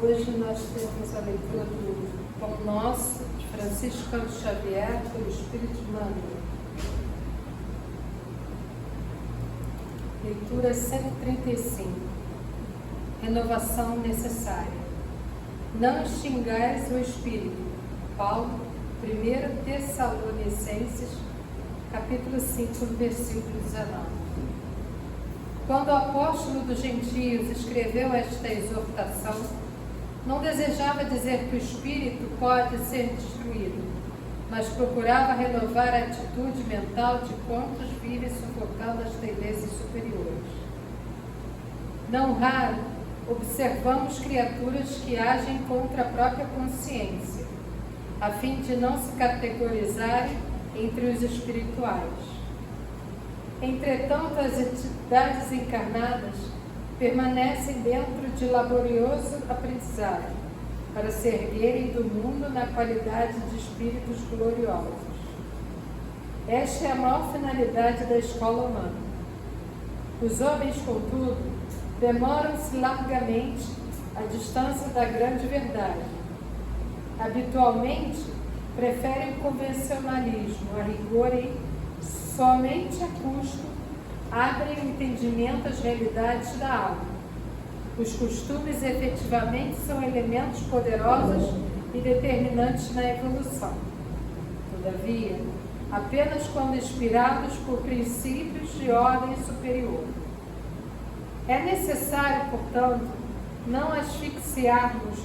Hoje nós temos a leitura do Pão Nosso, de Francisco Cândido Xavier, pelo Espírito Emmanuel. Leitura 135. Renovação necessária. Não extingais o Espírito. Paulo, 1 Tessalonicenses, capítulo 5, versículo 19. Quando o apóstolo dos gentios escreveu esta exortação, não desejava dizer que o espírito pode ser destruído, mas procurava renovar a atitude mental de quantos vivem sufocando as tendências superiores. Não raro, observamos criaturas que agem contra a própria consciência, a fim de não se categorizarem entre os espirituais. Entretanto, as entidades encarnadas permanecem dentro de laborioso aprendizado para se erguerem do mundo na qualidade de espíritos gloriosos. Esta é a maior finalidade da escola humana. Os homens, contudo, demoram-se largamente à distância da grande verdade. Habitualmente, preferem o convencionalismo, a rigor e, somente a custo, abrem o entendimento às realidades da alma. Os costumes efetivamente são elementos poderosos e determinantes na evolução. Todavia, apenas quando inspirados por princípios de ordem superior. É necessário, portanto, não asfixiarmos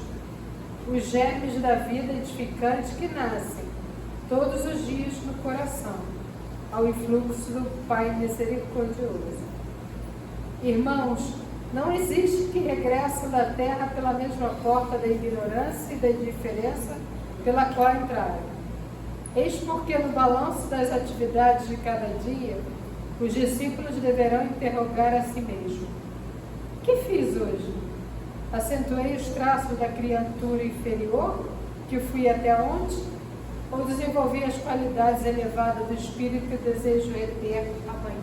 os germes da vida edificante que nascem todos os dias no coração, ao influxo do Pai misericordioso. Irmãos, não existe que regressem da terra pela mesma porta da ignorância e da indiferença pela qual entraram. Eis porque no balanço das atividades de cada dia, os discípulos deverão interrogar a si mesmos: que fiz hoje? Acentuei os traços da criatura inferior, que fui até onde? Ou desenvolvi as qualidades elevadas do espírito que eu desejo reter amanhã?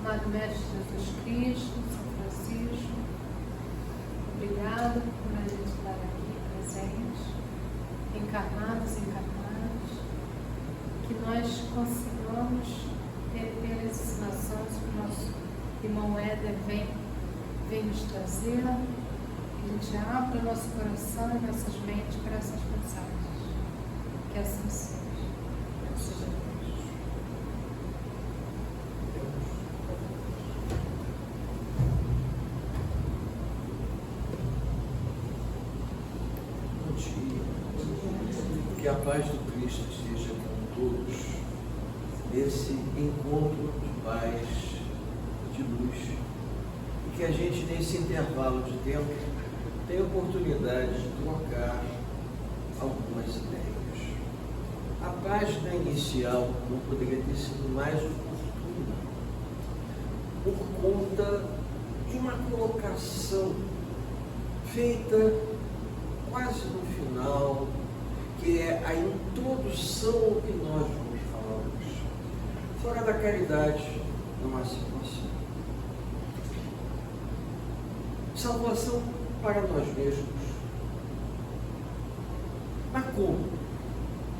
Amado Mestre Jesus Cristo, São Francisco, obrigado por a gente estar aqui presente, encarnados e encarnados, que nós consigamos ter as ensinações que o nosso irmão Éder vem nos trazer, que a gente abra o nosso coração e nossas mentes para essas mensagens. Que assim seja. Seja Deus. Bom dia. Que a paz do Cristo esteja com todos nesse encontro de paz, de luz, e que a gente nesse intervalo de tempo tenha oportunidade de trocar algumas ideias. A página inicial não poderia ter sido mais oportuna por conta de uma colocação feita quase no final, que é a introdução ao que nós vamos falar hoje. Fora da caridade não há salvação. Salvação para nós mesmos. Mas como?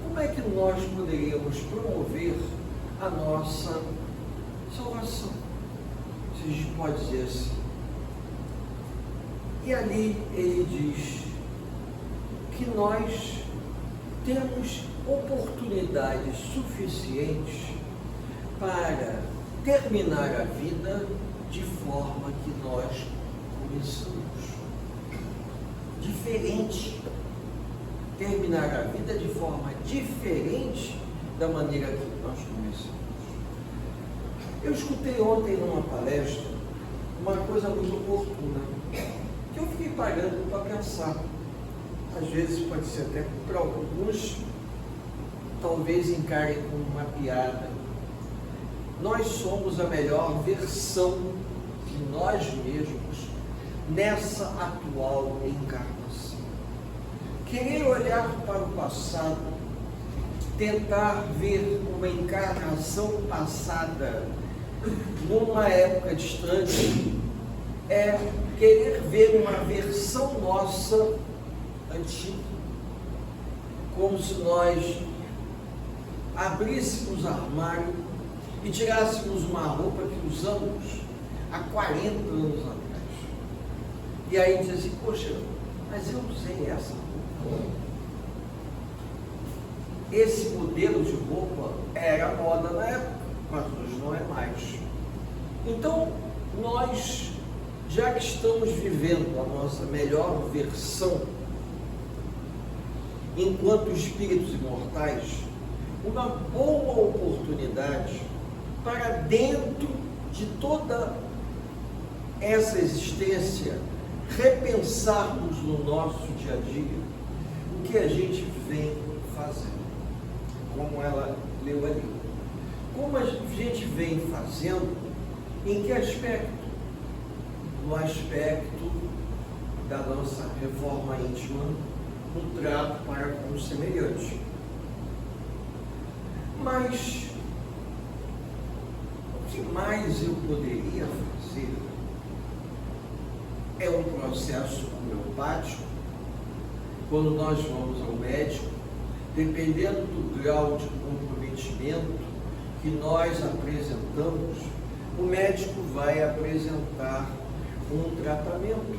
Como é que nós poderíamos promover a nossa salvação? Se a gente pode dizer assim. E ali ele diz que nós temos oportunidades suficientes para terminar a vida de forma que nós começamos. Diferente. Terminar a vida de forma diferente da maneira que nós começamos. Eu escutei ontem numa palestra uma coisa muito oportuna, que eu fiquei parando para pensar. Às vezes pode ser até para alguns, talvez encarem como uma piada. Nós somos a melhor versão de nós mesmos nessa atual encarnação. Querer olhar para o passado tentar ver uma encarnação passada numa época distante é querer ver uma versão nossa antiga, como se nós abríssemos o armário e tirássemos uma roupa que usamos há 40 anos atrás. E aí diz assim, poxa, mas eu usei essa roupa. Esse modelo de roupa era moda na época, mas hoje não é mais. Então, nós, já que estamos vivendo a nossa melhor versão, enquanto espíritos imortais, uma boa oportunidade para dentro de toda essa existência repensarmos no nosso dia a dia o que a gente vem fazendo, como ela leu ali. Como a gente vem fazendo, em que aspecto? No aspecto da nossa reforma íntima, no trato para com o semelhante. Mas o que mais eu poderia fazer é um processo homeopático. Quando nós vamos ao médico, dependendo do grau de comprometimento que nós apresentamos, o médico vai apresentar um tratamento.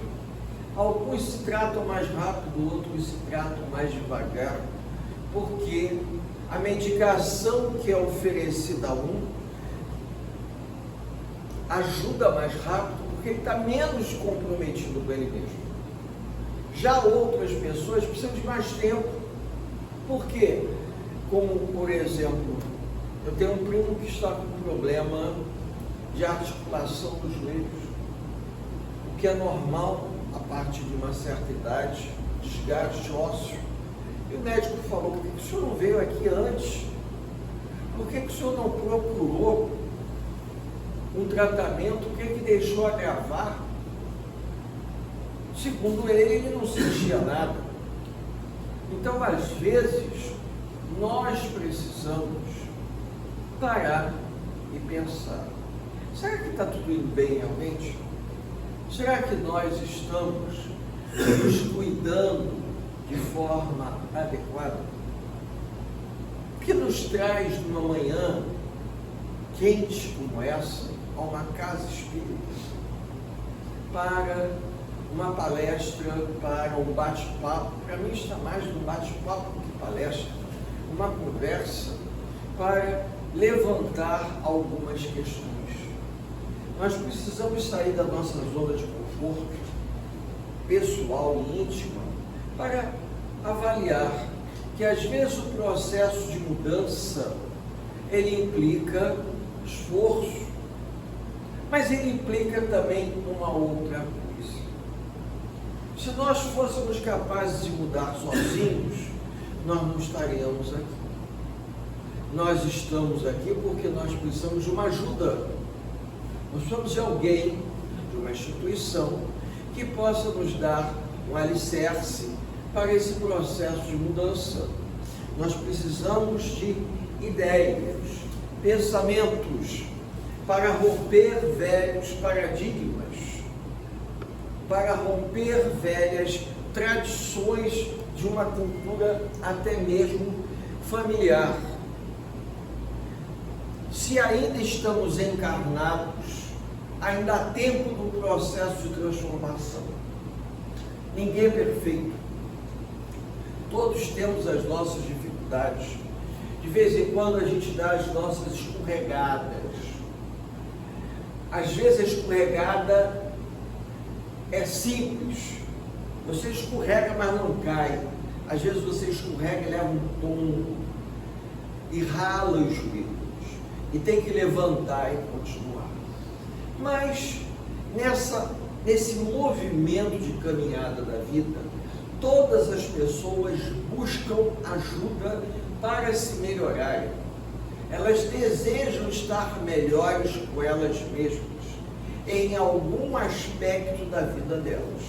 Alguns se tratam mais rápido, outros se tratam mais devagar, porque a medicação que é oferecida a um ajuda mais rápido, porque ele está menos comprometido com ele mesmo. Já outras pessoas precisam de mais tempo. Por quê? Como, por exemplo, eu tenho um primo que está com problema de articulação dos joelhos, o que é normal a partir de uma certa idade, desgaste ósseo. E o médico falou, por que o senhor não veio aqui antes? Por que o senhor não procurou um tratamento? O que deixou agravar? Segundo ele não sentia nada. Então, às vezes, nós precisamos parar e pensar, será que está tudo indo bem realmente? Será que nós estamos nos cuidando de forma adequada? O que nos traz numa manhã quente como essa a uma casa espírita, para uma palestra, para um bate-papo? Para mim está mais um bate-papo do que palestra, uma conversa para levantar algumas questões. Nós precisamos sair da nossa zona de conforto pessoal e íntima para avaliar que às vezes o processo de mudança ele implica esforço, mas ele implica também uma outra coisa. Se nós fôssemos capazes de mudar sozinhos, nós não estaríamos aqui. Nós estamos aqui porque nós precisamos de uma ajuda. Nós precisamos de alguém, de uma instituição, que possa nos dar um alicerce para esse processo de mudança. Nós precisamos de ideias, pensamentos, para romper velhos paradigmas, para romper velhas tradições de uma cultura até mesmo familiar. Se ainda estamos encarnados, ainda há tempo do processo de transformação. Ninguém é perfeito. Todos temos as nossas dificuldades. De vez em quando a gente dá as nossas escorregadas. Às vezes a escorregada é simples. Você escorrega, mas não cai. Às vezes você escorrega e leva um tombo e rala os joelhos. E tem que levantar e continuar. Mas nesse movimento de caminhada da vida, todas as pessoas buscam ajuda para se melhorarem. Elas desejam estar melhores com elas mesmas, em algum aspecto da vida delas.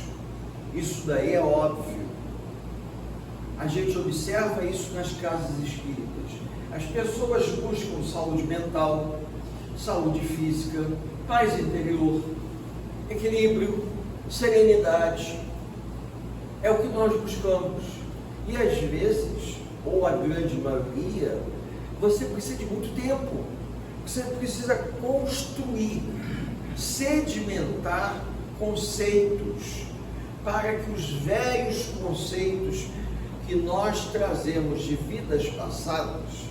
Isso daí é óbvio. A gente observa isso nas casas espíritas. As pessoas buscam saúde mental, saúde física, paz interior, equilíbrio, serenidade. É o que nós buscamos. E às vezes, ou a grande maioria, você precisa de muito tempo. Você precisa construir, sedimentar conceitos para que os velhos conceitos que nós trazemos de vidas passadas,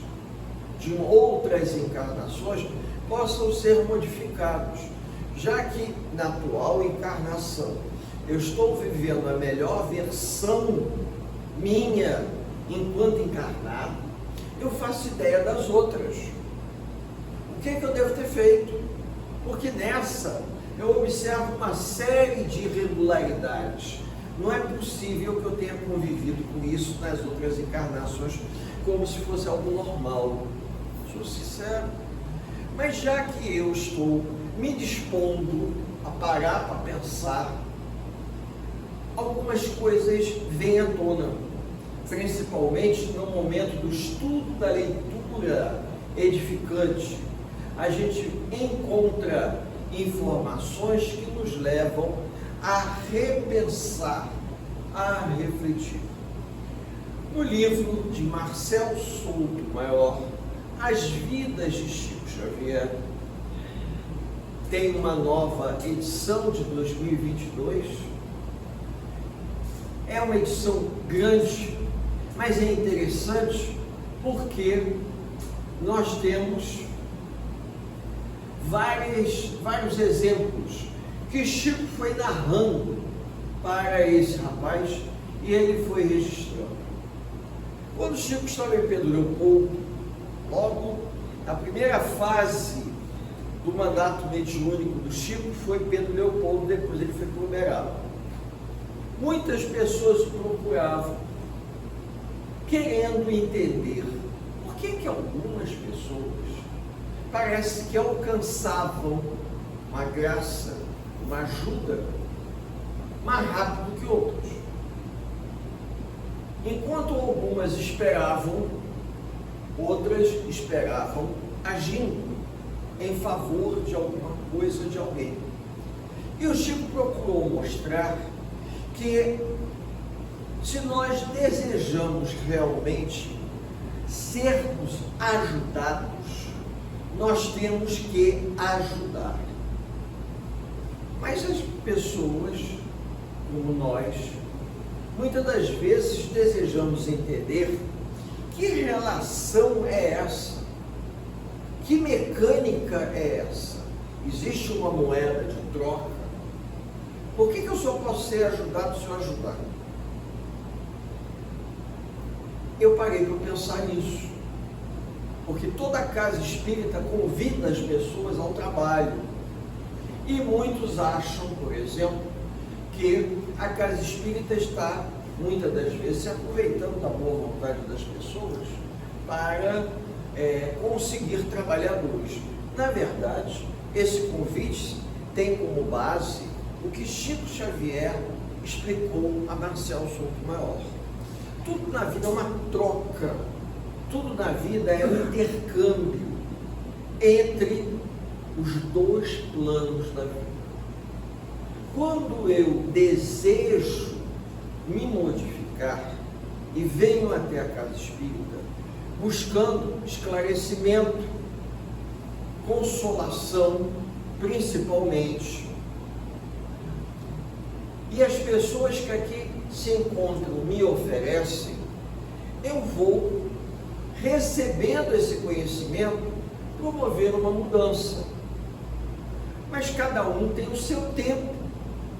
de outras encarnações, possam ser modificados, já que na atual encarnação eu estou vivendo a melhor versão minha enquanto encarnado, eu faço ideia das outras. O que é que eu devo ter feito? Porque nessa eu observo uma série de irregularidades. Não é possível que eu tenha convivido com isso nas outras encarnações como se fosse algo normal. Sou sincero. Mas já que eu estou me dispondo a parar para pensar, algumas coisas vêm à tona, principalmente no momento do estudo da leitura edificante. A gente encontra informações que nos levam a repensar, a refletir. No livro de Marcel Souto Maior, As Vidas de Chico Xavier, tem uma nova edição de 2022. É uma edição grande, mas é interessante porque nós temos vários exemplos que Chico foi narrando para esse rapaz e ele foi registrando. Quando Chico estava em Pedro Leopoldo, logo a primeira fase do mandato mediúnico do Chico foi Pedro Leopoldo, depois ele foi para Uberaba. Muitas pessoas procuravam, querendo entender por que algumas pessoas parece que alcançavam uma graça, uma ajuda mais rápido que outros. Enquanto algumas esperavam, outras esperavam agindo em favor de alguma coisa, de alguém. E o Chico procurou mostrar que se nós desejamos realmente sermos ajudados, nós temos que ajudar. Mas as pessoas, como nós, muitas das vezes desejamos entender que relação é essa, que mecânica é essa. Existe uma moeda de troca? Por que eu só posso ser ajudado se eu ajudar? Eu parei para pensar nisso. Porque toda casa espírita convida as pessoas ao trabalho. E muitos acham, por exemplo, que a casa espírita está, muitas das vezes, se aproveitando da boa vontade das pessoas para conseguir trabalhadores. Na verdade, esse convite tem como base o que Chico Xavier explicou a Marcel Souto Maior. Tudo na vida é uma troca. Tudo na vida é um intercâmbio entre os dois planos da vida. Quando eu desejo me modificar e venho até a casa espírita buscando esclarecimento, consolação, principalmente, e as pessoas que aqui se encontram me oferecem, eu vou, recebendo esse conhecimento, promover uma mudança. Mas cada um tem o seu tempo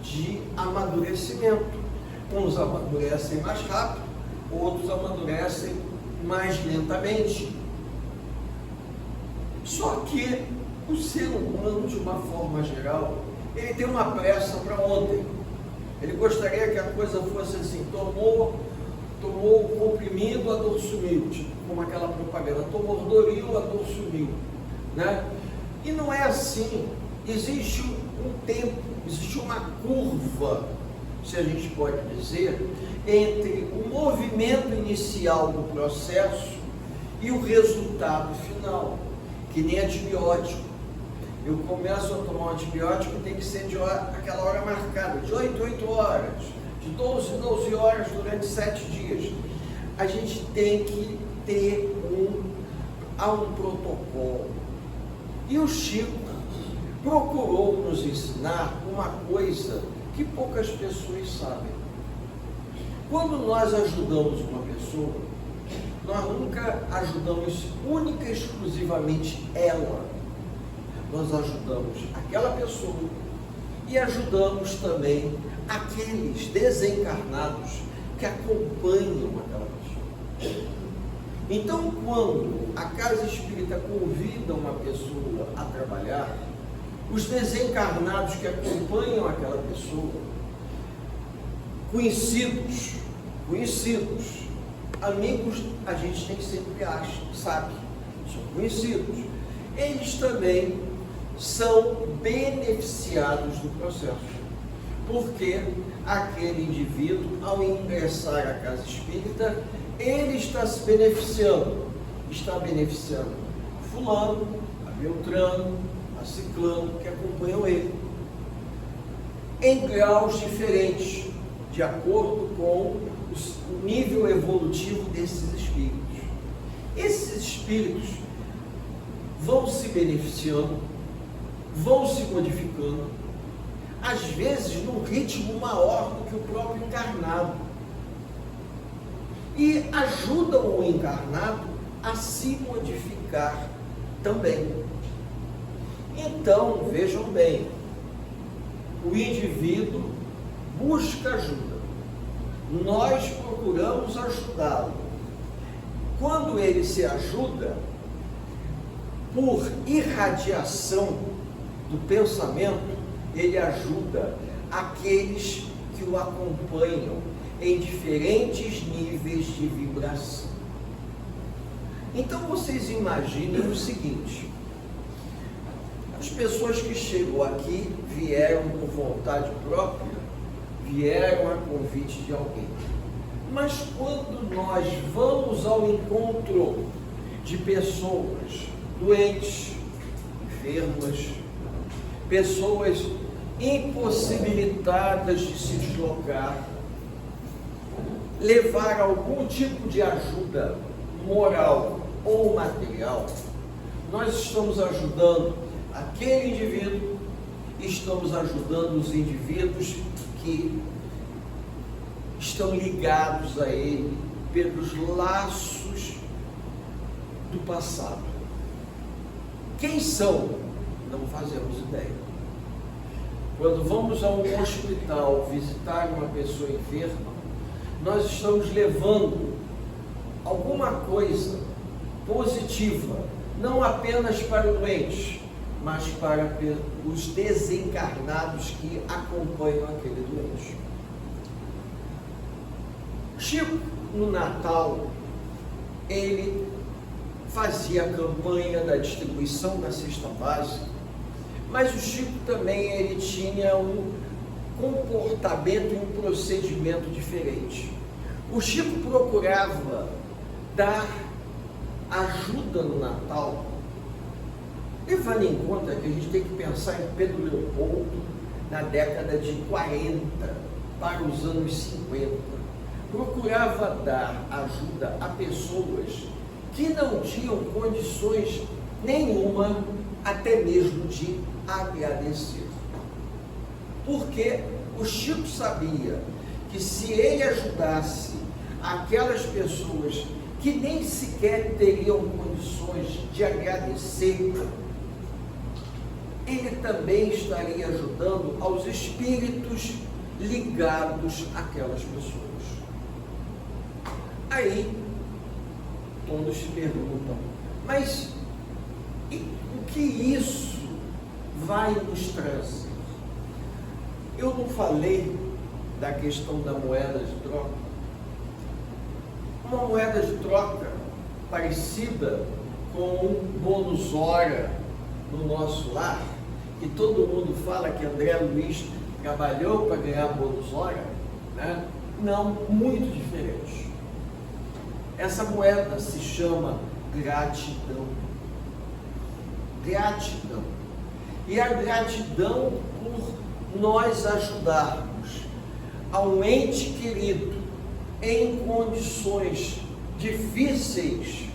de amadurecimento. Uns amadurecem mais rápido, outros amadurecem mais lentamente. Só que o ser humano, de uma forma geral, ele tem uma pressa para ontem. Ele gostaria que a coisa fosse assim: tomou o comprimido, a dor sumiu, tipo como aquela propaganda, tomou Doril, a dor sumiu, né? E não é assim. Existe um tempo, existe uma curva, se a gente pode dizer, entre o movimento inicial do processo e o resultado final, que nem antibiótico. Eu começo a tomar um antibiótico, tem que ser de aquela hora marcada, de 8 em 8 horas, de 12 em 12 horas durante 7 dias. A gente tem que ter um protocolo. E o Chico procurou nos ensinar uma coisa que poucas pessoas sabem. Quando nós ajudamos uma pessoa, nós nunca ajudamos única e exclusivamente ela. Nós ajudamos aquela pessoa e ajudamos também aqueles desencarnados que acompanham aquela pessoa. Então, quando a casa espírita convida uma pessoa a trabalhar, os desencarnados que acompanham aquela pessoa, conhecidos, amigos, a gente nem sempre acha, sabe, são conhecidos, eles também são beneficiados do processo, porque aquele indivíduo, ao ingressar à casa espírita, ele está se beneficiando, fulano, a Beltrano, a Ciclano, que acompanham ele, em graus diferentes, de acordo com o nível evolutivo desses espíritos. Esses espíritos vão se beneficiando, vão se modificando, às vezes num ritmo maior do que o próprio encarnado, e ajudam o encarnado a se modificar também. Então, vejam bem, o indivíduo busca ajuda, nós procuramos ajudá-lo. Quando ele se ajuda, por irradiação do pensamento, ele ajuda aqueles que o acompanham em diferentes níveis de vibração. Então vocês imaginem o seguinte: as pessoas que chegam aqui vieram por vontade própria, vieram a convite de alguém. Mas quando nós vamos ao encontro de pessoas doentes, enfermas, pessoas impossibilitadas de se deslocar, levar algum tipo de ajuda moral ou material, nós estamos ajudando aquele indivíduo, estamos ajudando os indivíduos que estão ligados a ele pelos laços do passado. Quem são? Não fazemos ideia. Quando vamos a um hospital visitar uma pessoa enferma, nós estamos levando alguma coisa positiva, não apenas para o doente, mas para os desencarnados que acompanham aquele doente. Chico, no Natal, ele fazia a campanha da distribuição da cesta básica, mas o Chico também ele tinha um comportamento e um procedimento diferente. O Chico procurava dar ajuda no Natal, levando em conta que a gente tem que pensar em Pedro Leopoldo na década de 40 para os anos 50. Procurava dar ajuda a pessoas que não tinham condições nenhuma, até mesmo de agradecer. Porque o Chico sabia que se ele ajudasse aquelas pessoas que nem sequer teriam condições de agradecer, ele também estaria ajudando aos espíritos ligados àquelas pessoas. Aí, todos se perguntam, mas o que isso vai nos trazer? Eu não falei da questão da moeda de troca. Uma moeda de troca parecida com um bônus hora no nosso lar, que todo mundo fala que André Luiz trabalhou para ganhar bônus hora, né? Não, muito diferente. Essa moeda se chama gratidão. Gratidão. E a gratidão por nós ajudarmos a um ente querido em condições difíceis.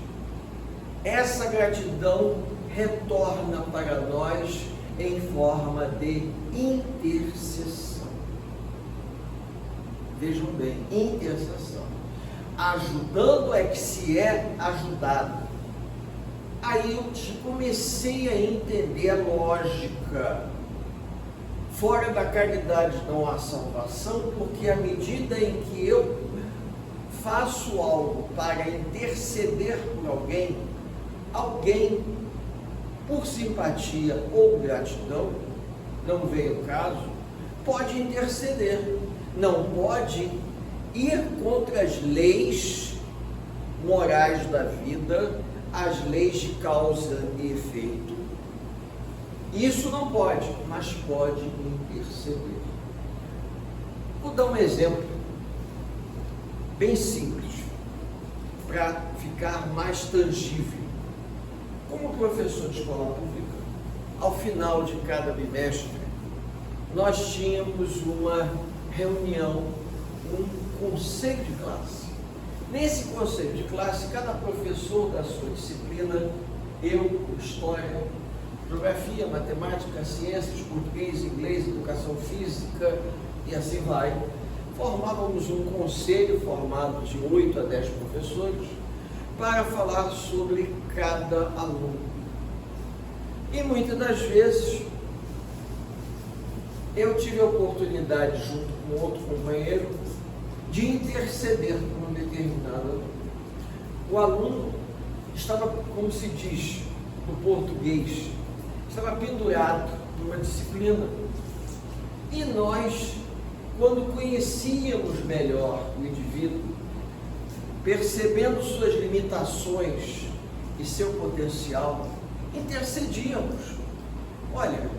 Essa gratidão retorna para nós em forma de intercessão. Vejam bem, intercessão. Ajudando é que se é ajudado. Aí eu comecei a entender a lógica. Fora da caridade não há salvação, porque à medida em que eu faço algo para interceder por alguém, alguém, por simpatia ou gratidão, não veio o caso, pode interceder, não pode ir contra as leis morais da vida, as leis de causa e efeito. Isso não pode, mas pode interceder. Vou dar um exemplo bem simples, para ficar mais tangível. Como professor de escola pública, ao final de cada bimestre, nós tínhamos uma reunião, um conselho de classe. Nesse conselho de classe, cada professor da sua disciplina, eu, história, geografia, matemática, ciências, português, inglês, educação física e assim vai, formávamos um conselho formado de 8 a 10 professores para falar sobre cada aluno. E muitas das vezes eu tive a oportunidade, junto com outro companheiro, de interceder por um determinado aluno. O aluno estava, como se diz no português, estava pendurado numa disciplina. E nós, quando conhecíamos melhor o indivíduo, percebendo suas limitações e seu potencial, intercedíamos. Olha,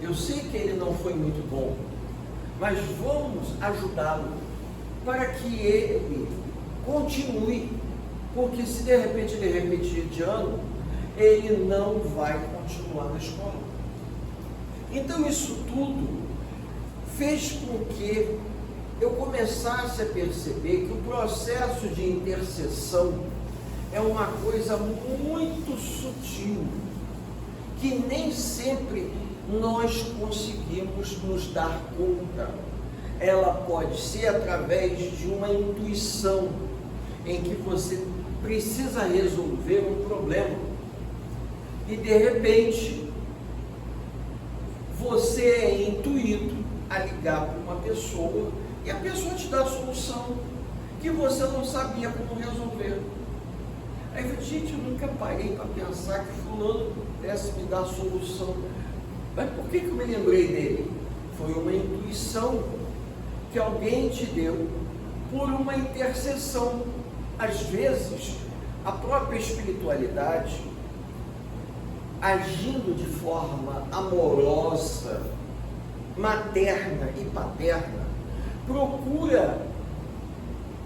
eu sei que ele não foi muito bom, mas vamos ajudá-lo para que ele continue, porque se de repente ele repetir de ano, ele não vai continuar na escola. Então isso tudo fez com que eu começasse a perceber que o processo de intercessão é uma coisa muito sutil, que nem sempre nós conseguimos nos dar conta. Ela pode ser através de uma intuição, em que você precisa resolver um problema, e de repente você é intuído a ligar para uma pessoa, e a pessoa te dá a solução que você não sabia como resolver. Aí eu falei, gente, eu nunca parei para pensar que fulano pudesse me dar a solução. Mas por que eu me lembrei dele? Foi uma intuição que alguém te deu por uma intercessão. Às vezes, a própria espiritualidade, agindo de forma amorosa, materna e paterna, procura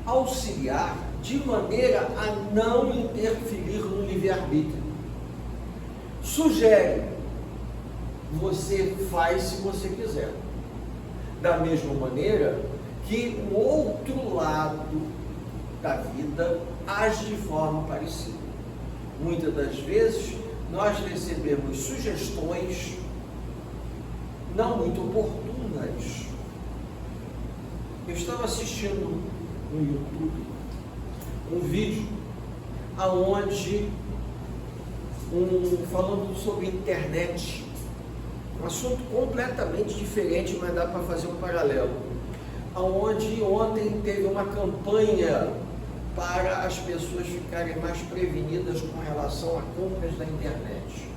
auxiliar de maneira a não interferir no livre-arbítrio. Sugere, você faz se você quiser. Da mesma maneira que o outro lado da vida age de forma parecida. Muitas das vezes nós recebemos sugestões não muito oportunas. Eu estava assistindo no YouTube um vídeo aonde falando sobre internet, um assunto completamente diferente, mas dá para fazer um paralelo, aonde ontem teve uma campanha para as pessoas ficarem mais prevenidas com relação a compras da internet.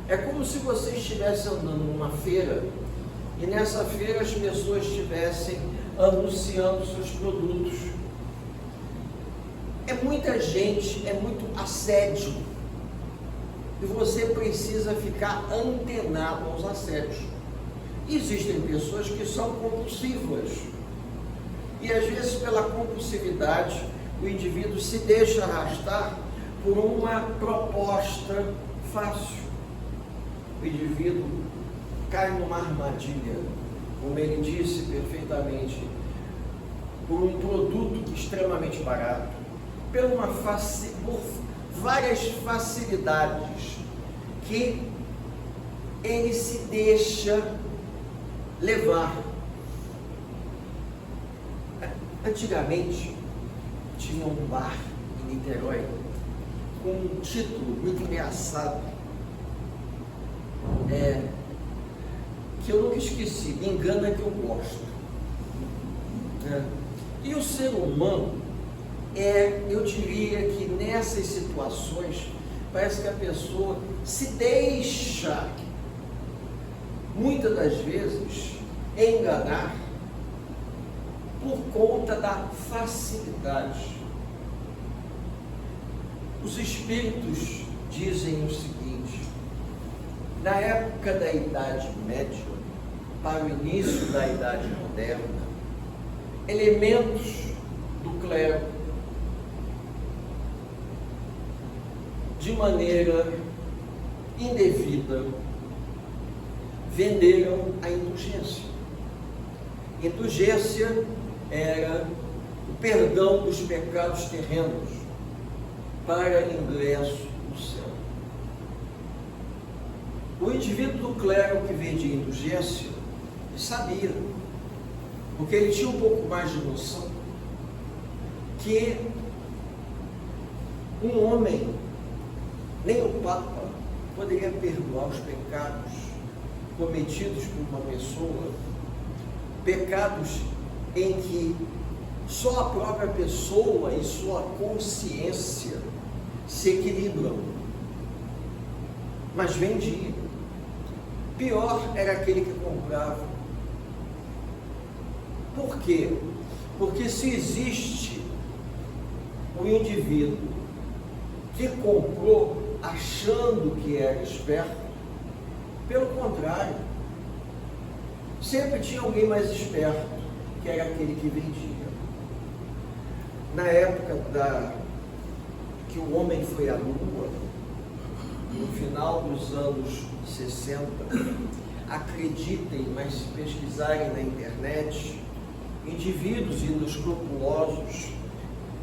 É como se você estivesse andando numa feira e nessa feira as pessoas estivessem anunciando seus produtos. É muita gente, é muito assédio, e você precisa ficar antenado aos assédios. Existem pessoas que são compulsivas, e às vezes pela compulsividade o indivíduo se deixa arrastar por uma proposta fácil. O indivíduo cai numa armadilha, como ele disse perfeitamente, por um produto extremamente barato, por várias facilidades que ele se deixa levar. Antigamente tinha um bar em Niterói com um título muito engraçado, que eu nunca esqueci: Me Engana Que Eu Gosto. E o ser humano, eu diria que nessas situações, parece que a pessoa se deixa, muitas das vezes, enganar por conta da facilidade. Os espíritos dizem o seguinte: na época da Idade Média, para o início da Idade Moderna, elementos do clero, de maneira indevida, venderam a indulgência. Indulgência era o perdão dos pecados terrenos para ingresso no céu. O indivíduo do clero que vendia indulgência sabia, porque ele tinha um pouco mais de noção, que um homem, nem o Papa, poderia perdoar os pecados cometidos por uma pessoa, pecados em que só a própria pessoa e sua consciência se equilibram, mas vendia. Pior era aquele que comprava. Por quê? Porque se existe um indivíduo que comprou achando que era esperto, pelo contrário, sempre tinha alguém mais esperto, que era aquele que vendia. Na época que o homem foi à Lua, no final dos anos 60, acreditem, mas se pesquisarem na internet, indivíduos inescrupulosos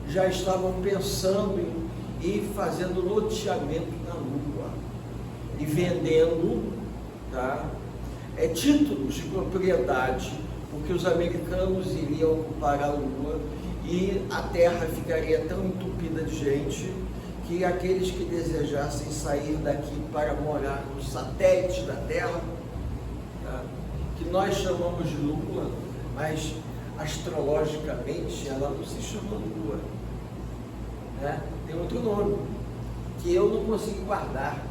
já estavam pensando em ir fazendo loteamento na Lua e vendendo, títulos de propriedade, porque os americanos iriam ocupar a Lua e a Terra ficaria tão entupida de gente que aqueles que desejassem sair daqui para morar no satélite da Terra, que nós chamamos de Lua, mas astrologicamente ela não se chama Lua, tem outro nome, que eu não consegui guardar,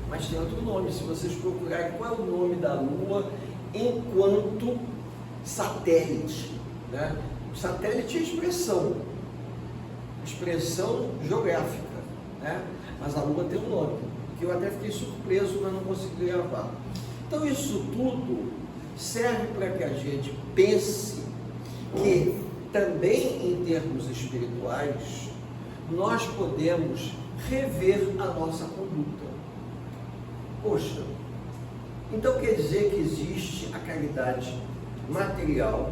mas tem outro nome. Se vocês procurarem qual é o nome da Lua enquanto satélite, o satélite é expressão geográfica, mas a Lua tem um nome, que eu até fiquei surpreso, mas não consegui gravar. Então isso tudo serve para que a gente pense que também em termos espirituais nós podemos rever a nossa conduta. Poxa, então quer dizer que existe a caridade material,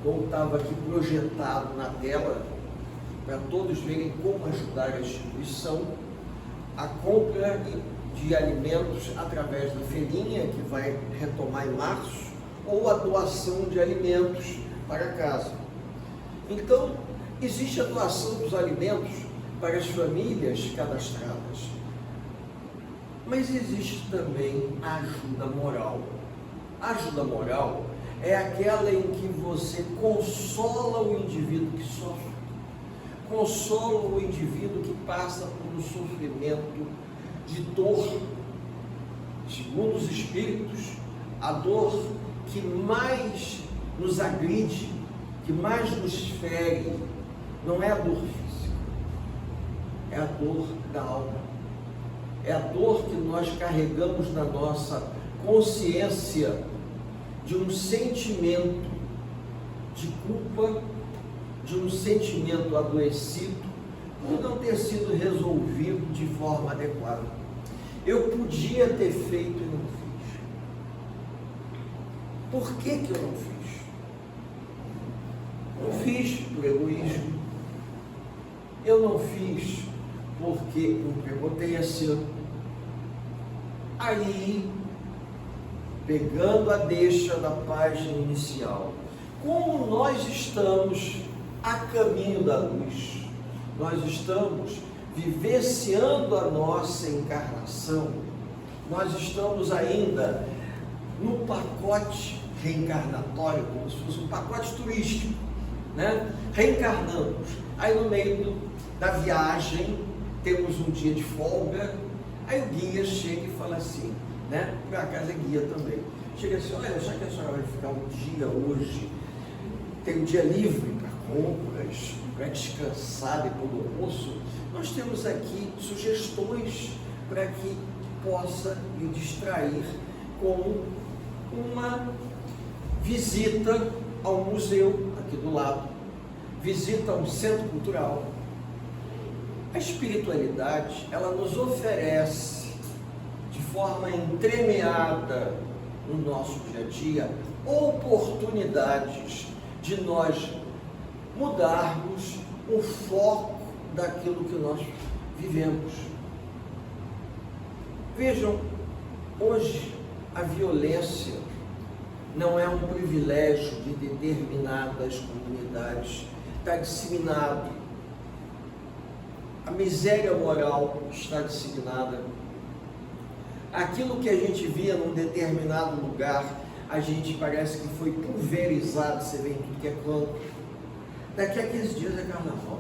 como estava aqui projetado na tela, para todos verem como ajudar a instituição, a compra de alimentos através da feirinha, que vai retomar em março, ou a doação de alimentos para casa. Então, existe a doação dos alimentos para as famílias cadastradas, mas existe também a ajuda moral. A ajuda moral é aquela em que você consola o indivíduo que sofre, consola o indivíduo que passa por um sofrimento de dor. Segundo os espíritos, a dor que mais nos agride, que mais nos fere, não é a dor física, é a dor da alma, é a dor que nós carregamos na nossa consciência de um sentimento de culpa, de um sentimento adoecido, por não ter sido resolvido de forma adequada. Eu podia ter feito e não fiz. Por que eu não fiz? Não fiz por egoísmo. Eu não fiz porque por prepotência. Aí, pegando a deixa da página inicial, como nós estamos a caminho da luz, nós estamos vivenciando a nossa encarnação, nós estamos ainda no pacote reencarnatório, como se fosse um pacote turístico, né? Reencarnamos. Aí no meio da viagem temos um dia de folga, aí o guia chega e fala assim, né? Por acaso é guia também. Chega assim, olha, já que a senhora vai ficar um dia hoje, tem um dia livre para compras, para descansar depois do almoço, nós temos aqui sugestões para que possa lhe distrair com uma visita ao museu aqui do lado, visita a um centro cultural. A espiritualidade, ela nos oferece de forma entremeada no nosso dia a dia oportunidades de nós mudarmos o foco daquilo que nós vivemos. Vejam, hoje a violência não é um privilégio de determinadas comunidades, está disseminado. A miséria moral está disseminada. Aquilo que a gente via num determinado lugar, a gente parece que foi pulverizado, você vê em tudo que é canto. Daqui a 15 dias é carnaval.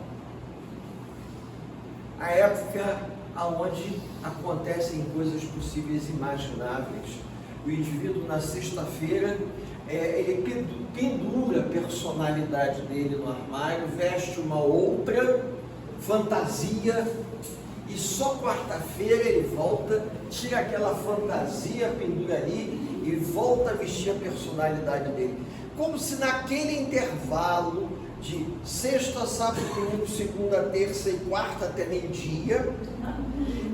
A época onde acontecem coisas possíveis e imagináveis. O indivíduo na sexta-feira, ele pendura a personalidade dele no armário, veste uma outra fantasia e só quarta-feira ele volta, tira aquela fantasia, pendura ali e volta a vestir a personalidade dele. Como se naquele intervalo de sexta, sábado, domingo, segunda, terça e quarta até meio-dia,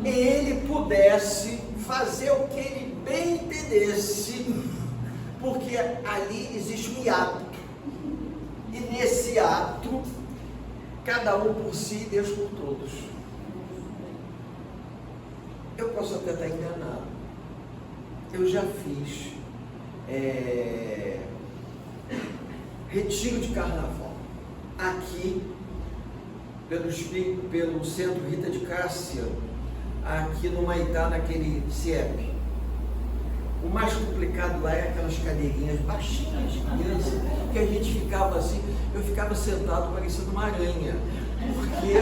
ele pudesse fazer o que ele bem entendesse, porque ali existe um hiato. E nesse ato, cada um por si e Deus por todos. Eu posso até estar enganado. Eu já fiz retiro de carnaval aqui pelo centro Rita de Cássia, aqui no Maitá, naquele CIEP. O mais complicado lá é aquelas cadeirinhas baixinhas de criança, que a gente ficava assim, eu ficava sentado parecendo uma aranha, porque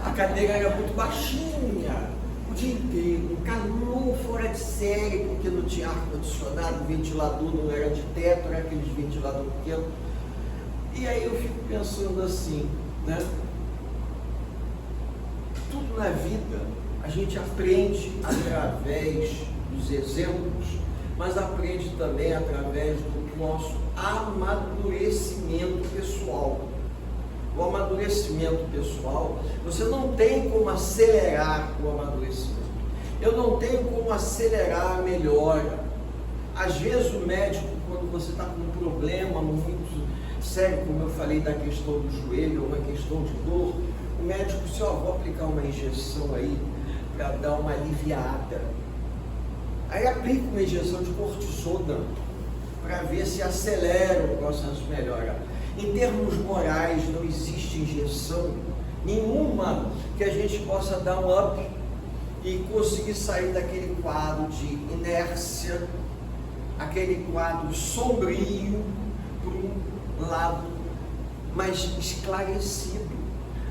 a cadeira era muito baixinha, o dia inteiro, um calor fora de série, porque não tinha ar-condicionado, o ventilador não era de teto, era aqueles ventilador pequeno. E aí eu fico pensando assim, né? Tudo na vida a gente aprende através dos exemplos, mas aprende também através do nosso amadurecimento pessoal. O amadurecimento pessoal, você não tem como acelerar o amadurecimento. Eu não tenho como acelerar a melhora. Às vezes o médico, quando você está com um problema muito sério, como eu falei da questão do joelho, uma questão de dor, o médico diz, vou aplicar uma injeção aí para dar uma aliviada. Aí aplica uma injeção de cortisona para ver se acelera o processo de melhora. Em termos morais, não existe injeção nenhuma que a gente possa dar um up e conseguir sair daquele quadro de inércia, aquele quadro sombrio, por um lado mais esclarecido.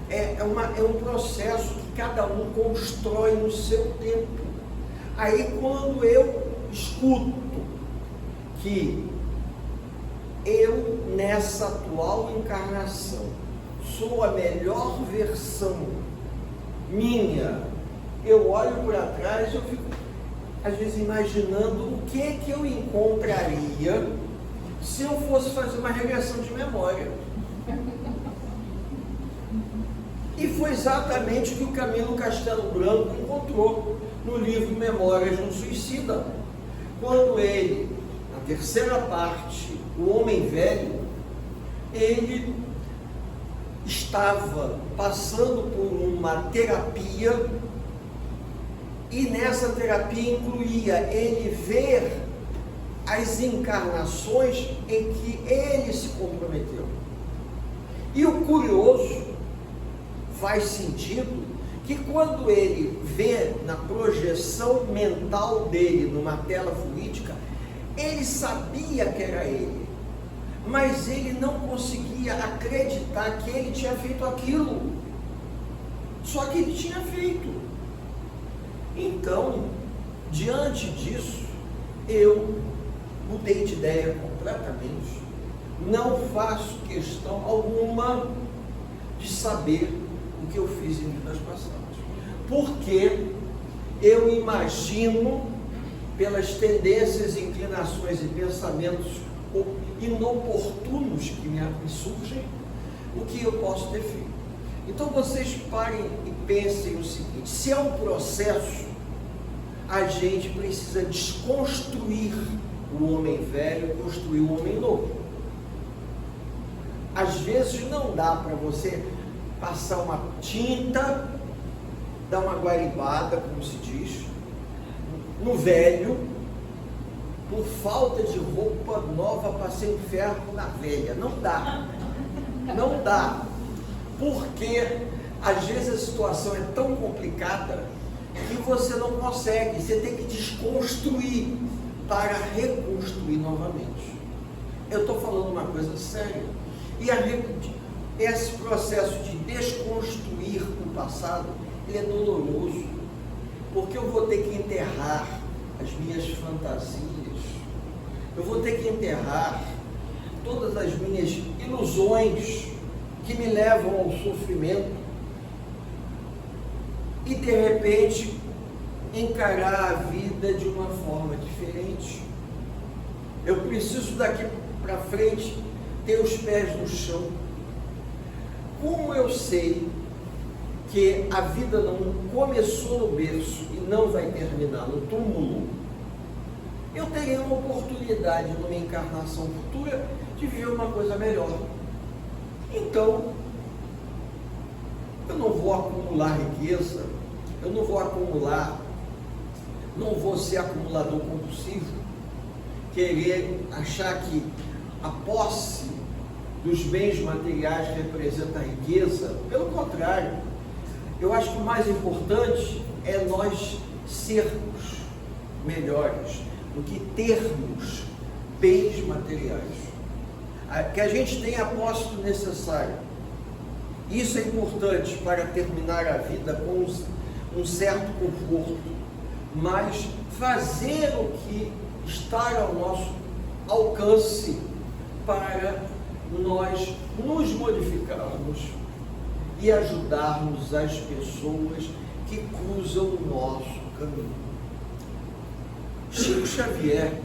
É um processo que cada um constrói no seu tempo. Aí quando eu escuto que eu, nessa atual encarnação, sou a melhor versão minha, eu olho para trás e eu fico, às vezes, imaginando o que eu encontraria se eu fosse fazer uma regressão de memória. E foi exatamente o que o Camilo Castelo Branco encontrou no livro Memórias de um Suicida. Quando ele, na terceira parte, o homem velho, ele estava passando por uma terapia, e nessa terapia incluía ele ver as encarnações em que ele se comprometeu. E o curioso faz sentido que quando ele vê na projeção mental dele numa tela fluídica, ele sabia que era ele, mas ele não conseguia acreditar que ele tinha feito aquilo. Só que ele tinha feito. Então, diante disso, eu mudei de ideia completamente. Não faço questão alguma de saber o que eu fiz em vidas passadas, porque eu imagino, pelas tendências, inclinações e pensamentos inoportunos que me surgem, o que eu posso ter feito. Então vocês parem e pensem o seguinte: se é um processo, a gente precisa desconstruir o homem velho e construir o homem novo. Às vezes não dá para você passar uma tinta, dar uma guaribada, como se diz, no velho, por falta de roupa nova para ser um ferro na velha. Não dá. Não dá. Porque às vezes a situação é tão complicada que você não consegue. Você tem que desconstruir para reconstruir novamente. Eu estou falando uma coisa séria. E esse processo de desconstruir o passado, ele é doloroso, porque eu vou ter que enterrar as minhas fantasias, eu vou ter que enterrar todas as minhas ilusões que me levam ao sofrimento e de repente encarar a vida de uma forma diferente. Eu preciso daqui para frente ter os pés no chão. Como eu sei que a vida não começou no berço e não vai terminar no túmulo, eu terei uma oportunidade numa encarnação futura de viver uma coisa melhor. Então, eu não vou acumular riqueza, eu não vou ser acumulador compulsivo, querer achar que a posse dos bens materiais representa a riqueza. Pelo contrário, eu acho que o mais importante é nós sermos melhores do que termos bens materiais. Que a gente tenha a posse do necessário. Isso é importante para terminar a vida com um certo conforto, mas fazer o que está ao nosso alcance para nós nos modificarmos e ajudarmos as pessoas que cruzam o nosso caminho. Chico Xavier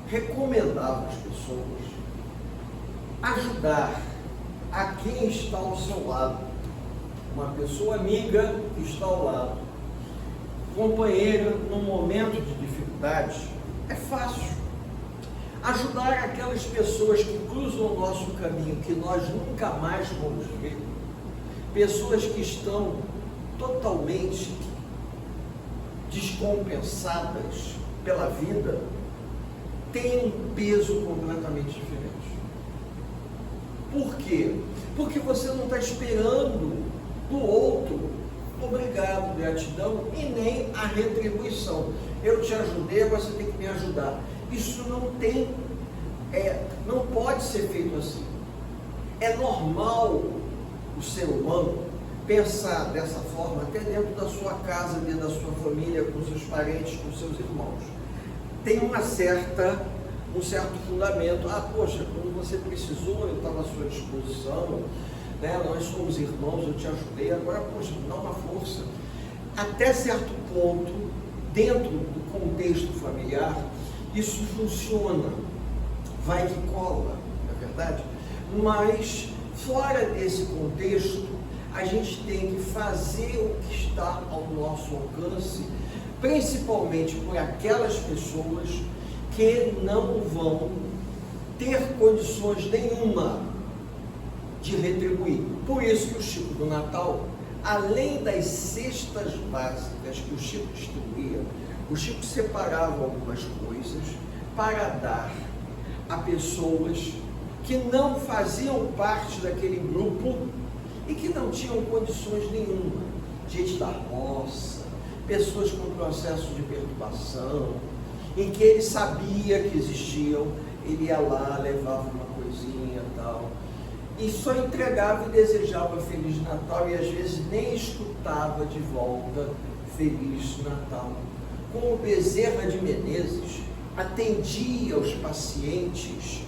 recomendava às pessoas ajudar a quem está ao seu lado, uma pessoa amiga que está ao lado, companheira num momento de dificuldade. É fácil. Ajudar aquelas pessoas que cruzam o nosso caminho, que nós nunca mais vamos ver, pessoas que estão totalmente descompensadas pela vida, tem um peso completamente diferente. Por quê? Porque você não está esperando do outro obrigado, gratidão e nem a retribuição. Eu te ajudei, você tem que me ajudar. Isso não pode ser feito assim. É normal o ser humano pensar dessa forma até dentro da sua casa, dentro da sua família, com seus parentes, com seus irmãos. Tem um certo fundamento. Poxa, quando você precisou, eu estava à sua disposição, né? Nós somos irmãos, eu te ajudei, agora, poxa, dá uma força. Até certo ponto, dentro do contexto familiar, isso funciona, vai que cola, não é verdade? Mas, fora desse contexto, a gente tem que fazer o que está ao nosso alcance, principalmente por aquelas pessoas que não vão ter condições nenhuma de retribuir. Por isso que o Chico do Natal, além das cestas básicas que o Chico distribuía, o Chico separava algumas coisas para dar a pessoas que não faziam parte daquele grupo e que não tinham condições nenhuma. Gente da roça, pessoas com processo de perturbação, em que ele sabia que existiam, ele ia lá, levava uma coisinha e tal, e só entregava e desejava Feliz Natal, e às vezes nem escutava de volta Feliz Natal. Como Bezerra de Menezes atendia os pacientes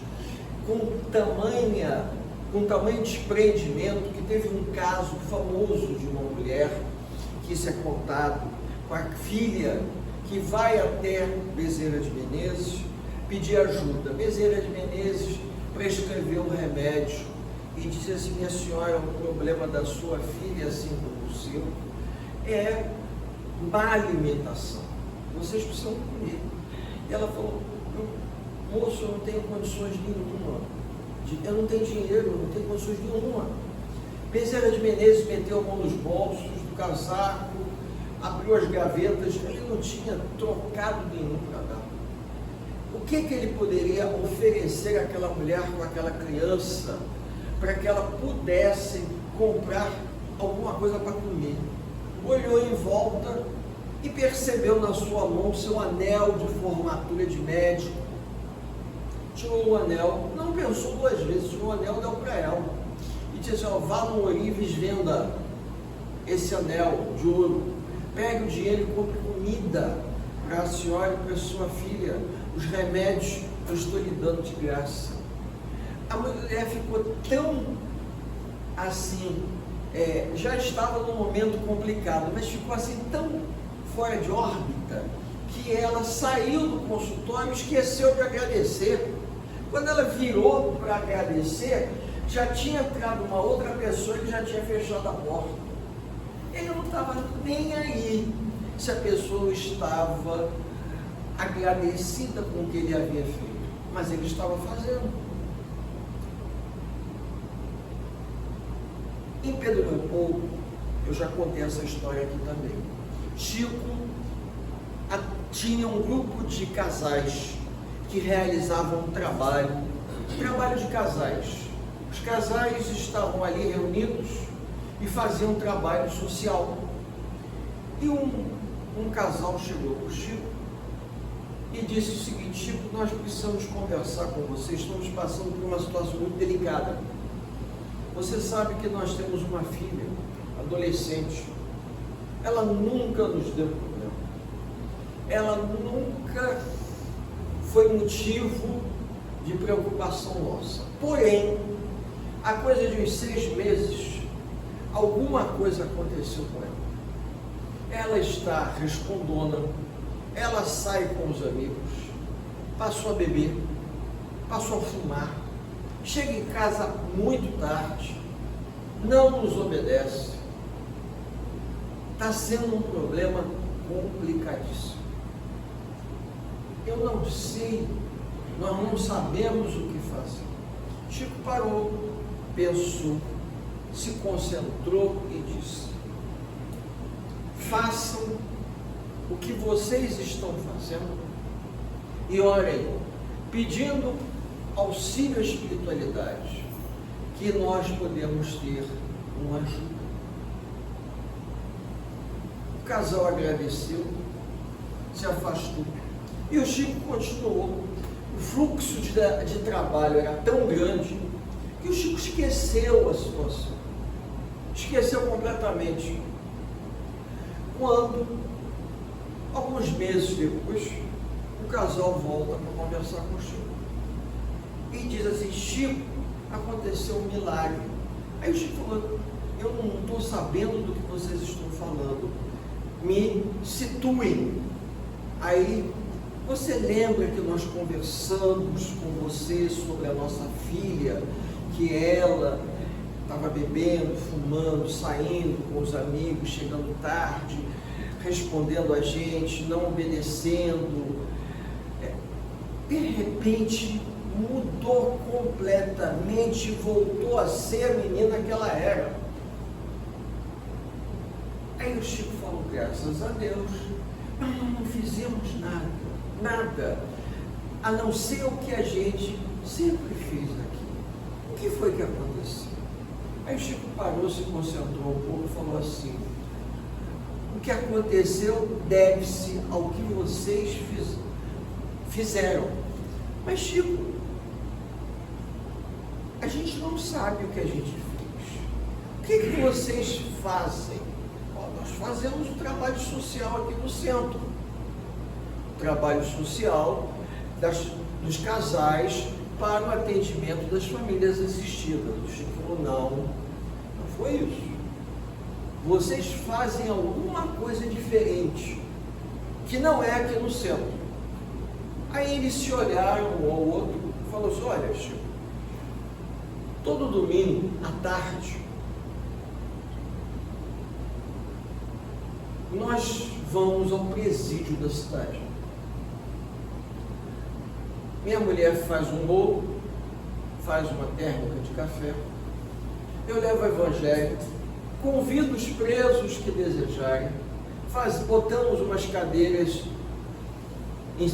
com tamanho desprendimento, que teve um caso famoso de uma mulher, que isso é contado, com a filha que vai até Bezerra de Menezes pedir ajuda. Bezerra de Menezes prescreveu um remédio e disse assim: minha senhora, o problema da sua filha, assim como o seu, é má alimentação, vocês precisam comer. E ela falou: moço, eu não tenho condições nenhuma, eu não tenho dinheiro, eu não tenho condições nenhuma. Bezerra de Menezes meteu a mão nos bolsos do casaco, abriu as gavetas, ele não tinha trocado nenhum para dar. O que ele poderia oferecer àquela mulher com aquela criança para que ela pudesse comprar alguma coisa para comer? Olhou em volta e percebeu na sua mão seu anel de formatura de médico. Tirou o anel, não pensou duas vezes, tirou o anel e deu para ela. E disse assim: ó, vá no Orives, venda esse anel de ouro, pegue o dinheiro e compre comida para a senhora e para a sua filha. Os remédios eu estou lhe dando de graça. A mulher ficou tão assim, já estava num momento complicado, mas ficou assim tão fora de órbita, que ela saiu do consultório e esqueceu de agradecer. Quando ela virou para agradecer, já tinha entrado uma outra pessoa que já tinha fechado a porta. Ele não estava nem aí se a pessoa estava agradecida com o que ele havia feito, mas ele estava fazendo. Em Pedro Leopoldo, eu já contei essa história aqui também. Chico tinha um grupo de casais que realizavam um trabalho de casais. Os casais estavam ali reunidos e faziam um trabalho social. E um casal chegou para o Chico e disse o seguinte: Chico, nós precisamos conversar com você, estamos passando por uma situação muito delicada. Você sabe que nós temos uma filha, adolescente, ela nunca nos deu problema, ela nunca foi motivo de preocupação nossa. Porém, há coisa de uns 6 meses, alguma coisa aconteceu com ela. Ela está respondona, ela sai com os amigos, passou a beber, passou a fumar, chega em casa muito tarde, não nos obedece. Está sendo um problema complicadíssimo. Eu não sei, nós não sabemos o que fazer. Chico parou, pensou, se concentrou e disse: façam o que vocês estão fazendo e orem, pedindo auxílio à espiritualidade, que nós podemos ter uma ajuda. O casal agradeceu, se afastou e o Chico continuou. O fluxo de trabalho era tão grande que o Chico esqueceu a situação, esqueceu completamente. Quando, alguns meses depois, o casal volta para conversar com o Chico e diz assim: Chico, aconteceu um milagre. Aí o Chico falou: eu não estou sabendo do que vocês estão falando, me situem. Aí, você lembra que nós conversamos com você sobre a nossa filha, que ela estava bebendo, fumando, saindo com os amigos, chegando tarde, respondendo a gente, não obedecendo. De repente mudou completamente, voltou a ser a menina que ela era. Aí o Chico falou, graças a Deus, mas nós não fizemos nada, a não ser o que a gente sempre fez aqui. O que foi que aconteceu? Aí o Chico parou, se concentrou um pouco e falou assim, o que aconteceu deve-se ao que vocês fizeram. Mas Chico, a gente não sabe o que a gente fez. O que vocês fazem? Nós fazemos o trabalho social aqui no centro. O trabalho social dos casais para o atendimento das famílias assistidas. O Chico falou, não foi isso. Vocês fazem alguma coisa diferente, que não é aqui no centro. Aí eles se olharam um ao outro e falaram assim, olha, Chico, todo domingo à tarde nós vamos ao presídio da cidade. Minha mulher faz um bolo, faz uma térmica de café, eu levo o evangelho, convido os presos que desejarem, botamos umas cadeiras em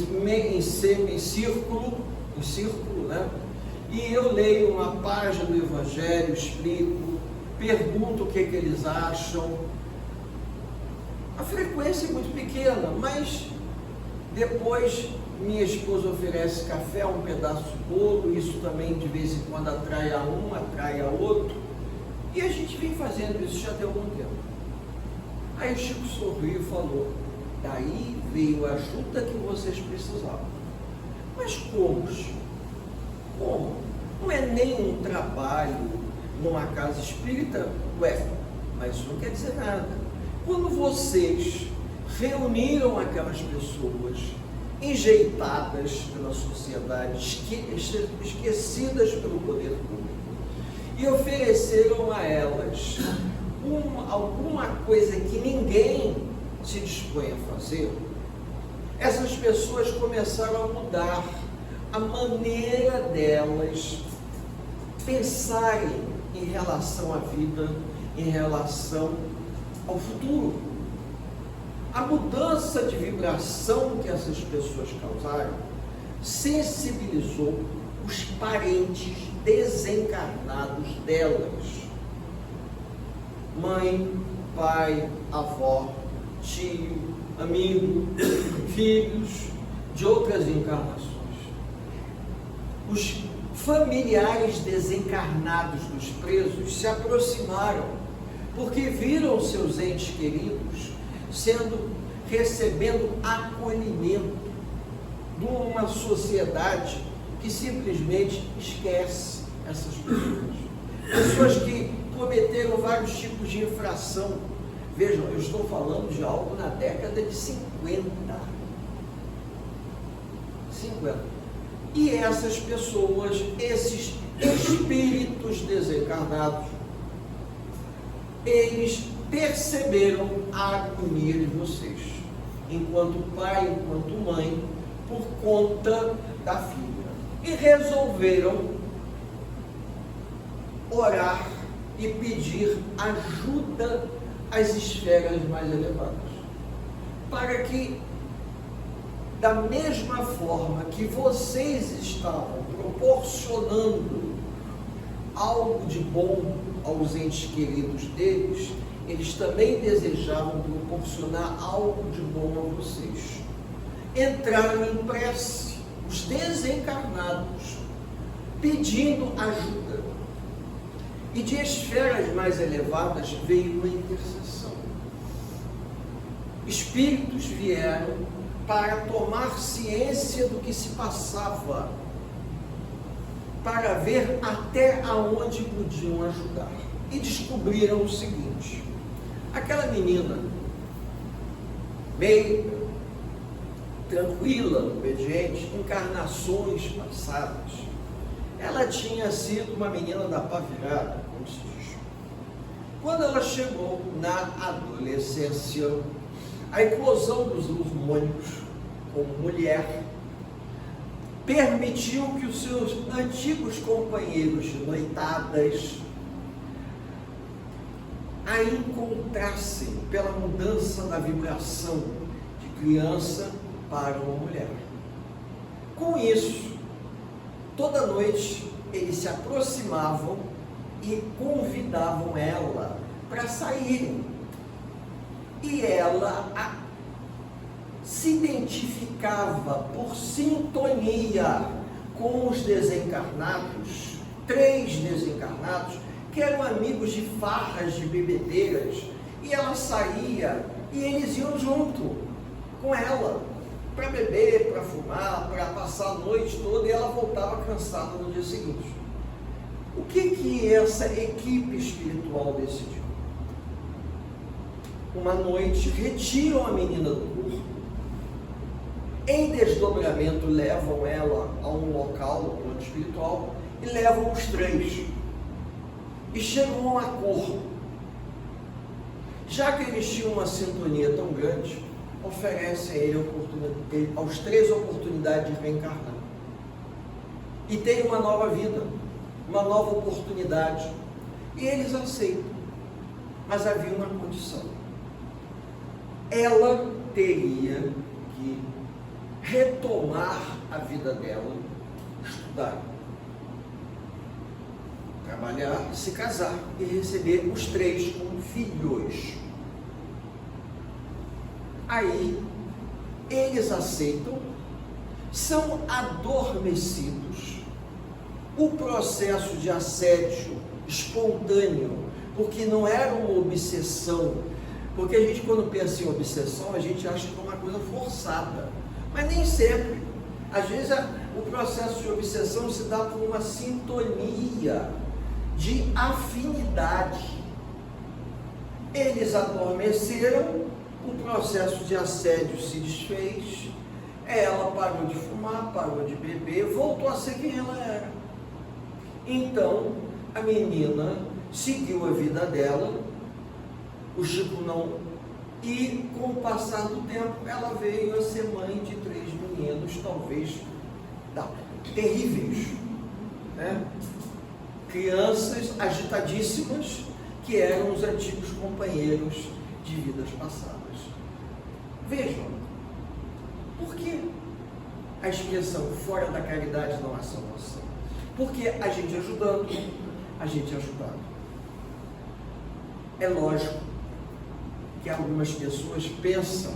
círculo, né? E eu leio uma página do evangelho, explico, pergunto o que eles acham. A frequência é muito pequena, mas depois minha esposa oferece café, um pedaço de bolo, isso também de vez em quando atrai a um, atrai a outro, e a gente vem fazendo isso já tem algum tempo. Aí o Chico sorriu e falou, daí veio a ajuda que vocês precisavam. Mas como, Chico? Como? Não é nem um trabalho numa casa espírita? Ué, mas isso não quer dizer nada. Quando vocês reuniram aquelas pessoas enjeitadas pela sociedade, esquecidas pelo poder público, e ofereceram a elas alguma coisa que ninguém se dispõe a fazer, essas pessoas começaram a mudar a maneira delas pensarem em relação à vida, em relação ao futuro. A mudança de vibração que essas pessoas causaram sensibilizou os parentes desencarnados delas. Mãe, pai, avó, tio, amigo, filhos de outras encarnações. Os familiares desencarnados dos presos se aproximaram porque viram seus entes queridos recebendo acolhimento de uma sociedade que simplesmente esquece essas pessoas. Pessoas que cometeram vários tipos de infração. Vejam, eu estou falando de algo na década de 50. E essas pessoas, esses espíritos desencarnados, eles perceberam a agonia de vocês, enquanto pai, enquanto mãe, por conta da filha. E resolveram orar e pedir ajuda às esferas mais elevadas, para que, da mesma forma que vocês estavam proporcionando algo de bom aos entes queridos deles, eles também desejavam proporcionar algo de bom a vocês. Entraram em prece, os desencarnados, pedindo ajuda. E de esferas mais elevadas veio uma intercessão. Espíritos vieram para tomar ciência do que se passava, para ver até aonde podiam ajudar. E descobriram o seguinte: aquela menina, meio tranquila, obediente, encarnações passadas, ela tinha sido uma menina da pá virada, como antes disso. Quando ela chegou na adolescência, a eclosão dos hormônios como mulher permitiu que os seus antigos companheiros de noitadas a encontrassem pela mudança da vibração de criança para uma mulher. Com isso, toda noite eles se aproximavam e convidavam ela para saírem. E ela se identificava por sintonia com os desencarnados, 3 desencarnados, que eram amigos de farras, de bebedeiras, e ela saía e eles iam junto com ela, para beber, para fumar, para passar a noite toda, e ela voltava cansada no dia seguinte. O que essa equipe espiritual decidiu? Uma noite retiram a menina do corpo, em desdobramento levam ela a um local, um plano espiritual, e levam os 3 e chegam a um acordo. Já que eles tinham uma sintonia tão grande, oferecem a ele aos 3 oportunidades de reencarnar e ter uma nova vida, uma nova oportunidade, e eles aceitam, mas havia uma condição: ela teria que retomar a vida dela, estudar, trabalhar, se casar e receber os 3 como filhos. Aí eles aceitam, são adormecidos. O processo de assédio espontâneo, porque não era uma obsessão, porque a gente, quando pensa em obsessão, a gente acha que é uma coisa forçada, mas nem sempre. Às vezes o processo de obsessão se dá por uma sintonia de afinidade. Eles adormeceram, o processo de assédio se desfez, ela parou de fumar, parou de beber, voltou a ser quem ela era. Então a menina seguiu a vida dela, o Chico não, e com o passar do tempo ela veio a ser mãe de 3 meninos, talvez terríveis, né? Crianças agitadíssimas, que eram os antigos companheiros de vidas passadas. Vejam, por que a expressão fora da caridade não há salvação? Porque a gente ajudando, a gente ajudado. É lógico que algumas pessoas pensam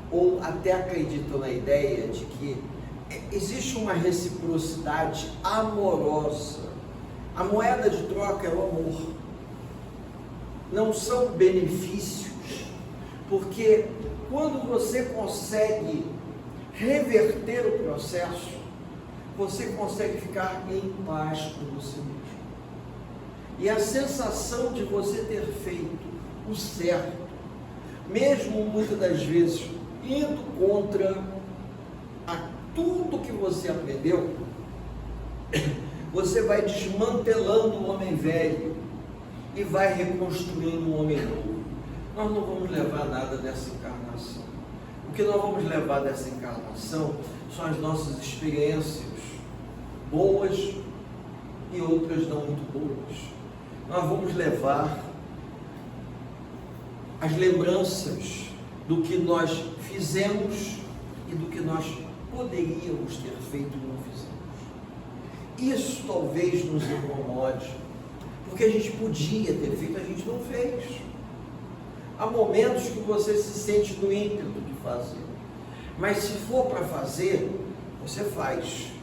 ou até acreditam na ideia de que existe uma reciprocidade amorosa. A moeda de troca é o amor. Não são benefícios, porque quando você consegue reverter o processo, você consegue ficar em paz com você mesmo. E a sensação de você ter feito o certo, mesmo muitas das vezes indo contra tudo que você aprendeu, você vai desmantelando o homem velho e vai reconstruindo um homem novo. Nós não vamos levar nada dessa encarnação. O que nós vamos levar dessa encarnação são as nossas experiências boas e outras não muito boas. Nós vamos levar as lembranças do que nós fizemos e do que nós poderíamos ter feito e não fizemos. Isso talvez nos incomode, porque a gente podia ter feito, a gente não fez. Há momentos que você se sente no ímpeto de fazer, mas se for para fazer, você faz.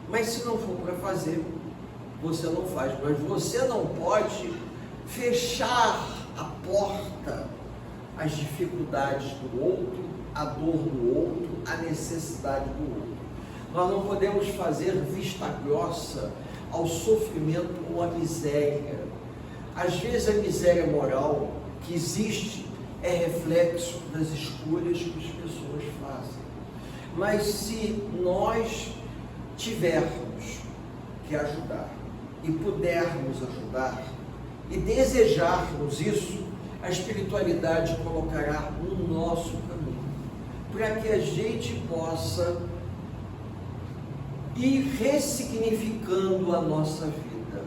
Mas se não for para fazer, você não faz. Mas você não pode fechar a porta às dificuldades do outro, à dor do outro, à necessidade do outro. Nós não podemos fazer vista grossa ao sofrimento ou à miséria. Às vezes a miséria moral que existe é reflexo das escolhas que as pessoas fazem. Mas se nós tivermos que ajudar, e pudermos ajudar e desejarmos isso, a espiritualidade colocará no nosso caminho, para que a gente possa ir ressignificando a nossa vida.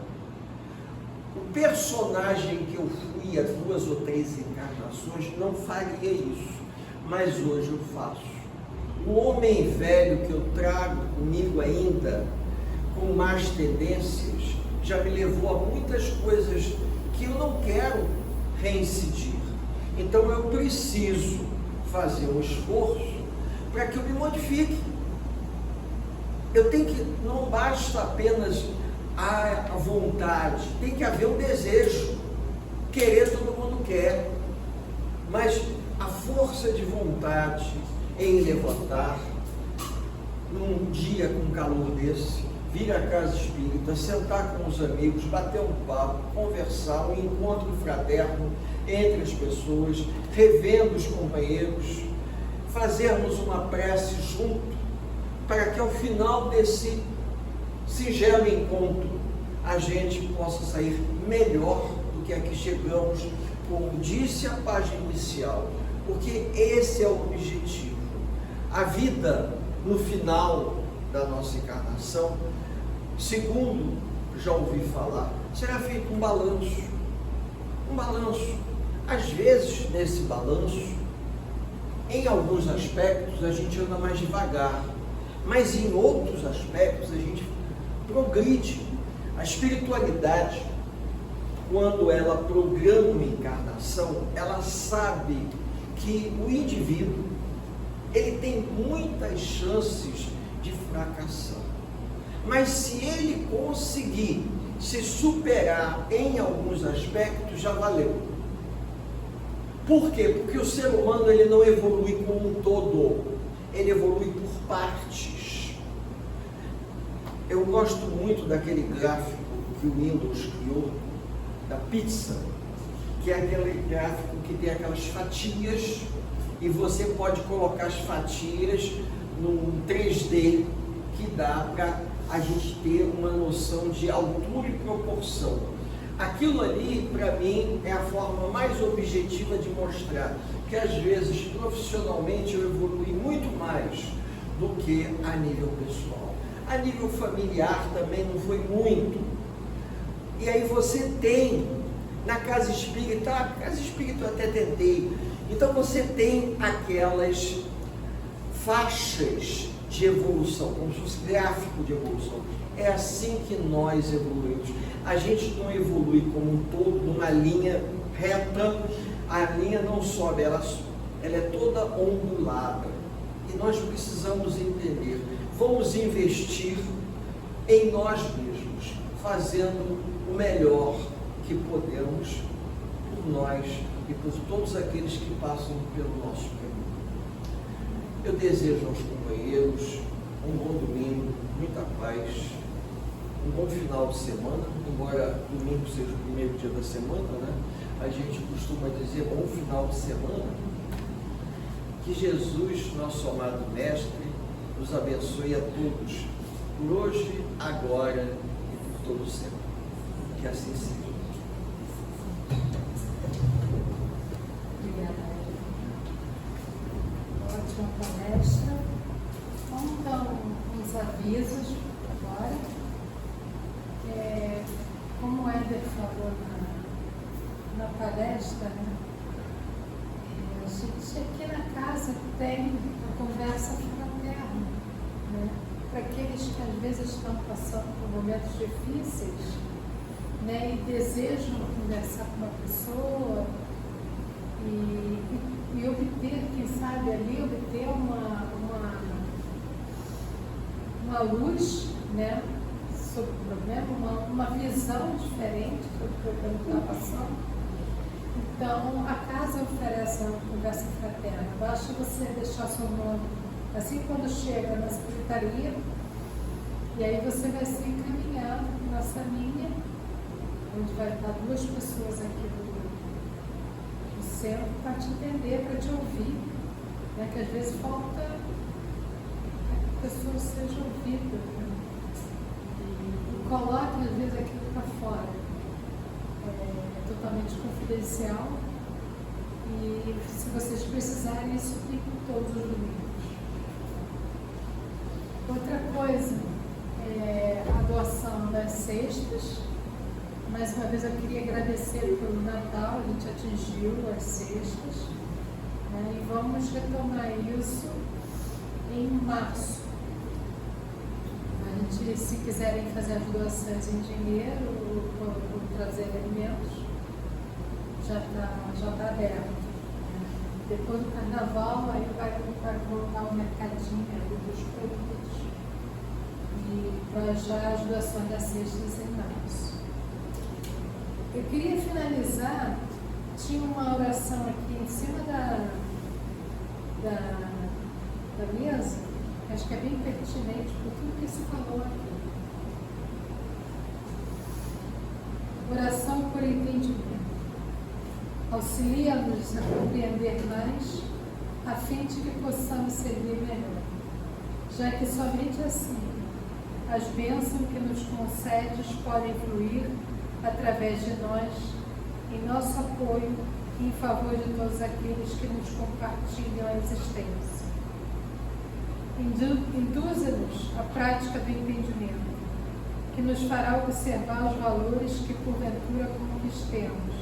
O personagem que eu fui há 2 ou 3 encarnações não faria isso, mas hoje eu faço. O homem velho que eu trago comigo ainda, com más tendências, já me levou a muitas coisas que eu não quero reincidir. Então eu preciso fazer um esforço para que eu me modifique. Eu tenho que, não basta apenas a vontade, tem que haver um desejo. Querer todo mundo quer, mas a força de vontade em levantar, num dia com calor desse, vir à casa espírita, sentar com os amigos, bater um papo, conversar, um encontro fraterno entre as pessoas, revendo os companheiros, fazermos uma prece junto, para que ao final desse singelo encontro a gente possa sair melhor do que aqui chegamos, como disse a página inicial, porque esse é o objetivo. A vida no final da nossa encarnação, segundo já ouvi falar, será feito um balanço. Um balanço. Às vezes, nesse balanço, em alguns aspectos a gente anda mais devagar, mas em outros aspectos a gente progride. A espiritualidade, quando ela programa uma encarnação, ela sabe que o indivíduo, ele tem muitas chances de fracassar. Mas se ele conseguir se superar em alguns aspectos, já valeu. Por quê? Porque o ser humano ele não evolui como um todo, ele evolui por partes. Eu gosto muito daquele gráfico que o Windows criou, da pizza, que é aquele gráfico que tem aquelas fatias, e você pode colocar as fatias num 3D, que dá para a gente ter uma noção de altura e proporção. Aquilo ali, para mim, é a forma mais objetiva de mostrar que às vezes, profissionalmente, eu evolui muito mais do que a nível pessoal. A nível familiar também não foi muito. E aí você tem, na casa espírita eu até tentei, então você tem aquelas faixas de evolução, como se fosse gráfico de evolução. É assim que nós evoluímos. A gente não evolui como um todo, numa linha reta, a linha não sobe, ela é toda ondulada. E nós precisamos entender, vamos investir em nós mesmos, fazendo o melhor que podemos por nós e por todos aqueles que passam pelo nosso caminho. Eu desejo aos companheiros um bom domingo, muita paz, um bom final de semana, embora domingo seja o primeiro dia da semana, né? A gente costuma dizer bom final de semana. Que Jesus, nosso amado Mestre, nos abençoe a todos, por hoje, agora e por todo sempre. Que assim seja. Obrigada. Ótima palestra. Vamos dar uns avisos agora. Como o Éder falou na palestra, né? A gente aqui na casa tem a conversa fraterna, né? Para aqueles que às vezes estão passando por momentos difíceis, né? E desejam conversar com uma pessoa e obter, quem sabe ali, obter uma luz, né? Sobre o problema, uma visão diferente sobre o problema que está passando. Então, a casa oferece uma conversa fraterna. Basta você deixar seu nome, assim quando chega na secretaria, e aí você vai ser encaminhado para nossa linha, onde vai estar 2 pessoas aqui do centro para te entender, para te ouvir, né? Que às vezes falta que a pessoa seja ouvida, né? E coloque às vezes aquilo fora. É totalmente confidencial. E se vocês precisarem, isso fica todos os domingos. Outra coisa é a doação das cestas. Mais uma vez eu queria agradecer pelo Natal, a gente atingiu as cestas, né? E vamos retomar isso em março. A gente, se quiserem fazer as doações em dinheiro ou trazer alimentos, já tá aberto. Depois do carnaval, aí vai voltar o mercadinho dos produtos e para já as doações das cestas em março. Eu queria finalizar, tinha uma oração aqui em cima da mesa, que acho que é bem pertinente por tudo que se falou aqui. Oração por entendimento. Auxilia-nos a compreender mais, a fim de que possamos servir melhor, já que somente assim as bênçãos que nos concedes podem fluir através de nós, em nosso apoio e em favor de todos aqueles que nos compartilham a existência. Induza-nos à prática do entendimento, que nos fará observar os valores que porventura conquistemos,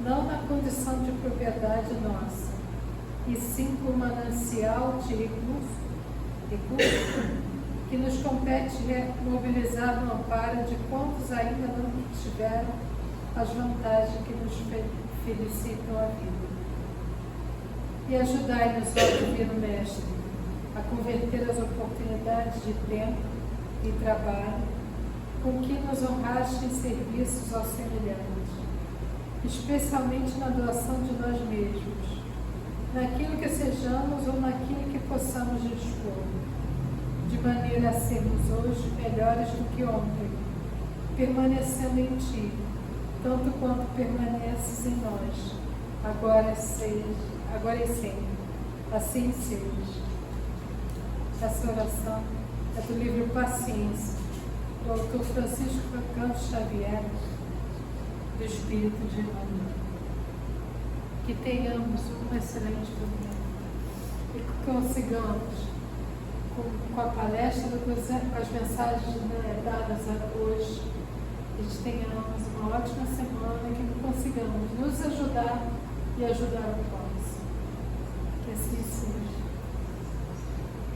não na condição de propriedade nossa, e sim por manancial de recurso que nos compete mobilizar no amparo de quantos ainda não tiveram as vantagens que nos felicitam a vida. E ajudai-nos, ó Divino Mestre, a converter as oportunidades de tempo e trabalho com que nos honraste em serviços aos semelhantes, especialmente na doação de nós mesmos, naquilo que sejamos ou naquilo que possamos dispor, de maneira a sermos hoje melhores do que ontem, permanecendo em Ti, tanto quanto permaneces em nós, agora e sempre. Assim seja. Essa oração é do livro Paciência, do autor Francisco Cândido Xavier, do Espírito de Emmanuel. Que tenhamos um excelente domingo e que consigamos, com a palestra, com as mensagens dadas hoje, que tenhamos uma ótima semana e que consigamos nos ajudar e ajudar o próximo. Que assim seja.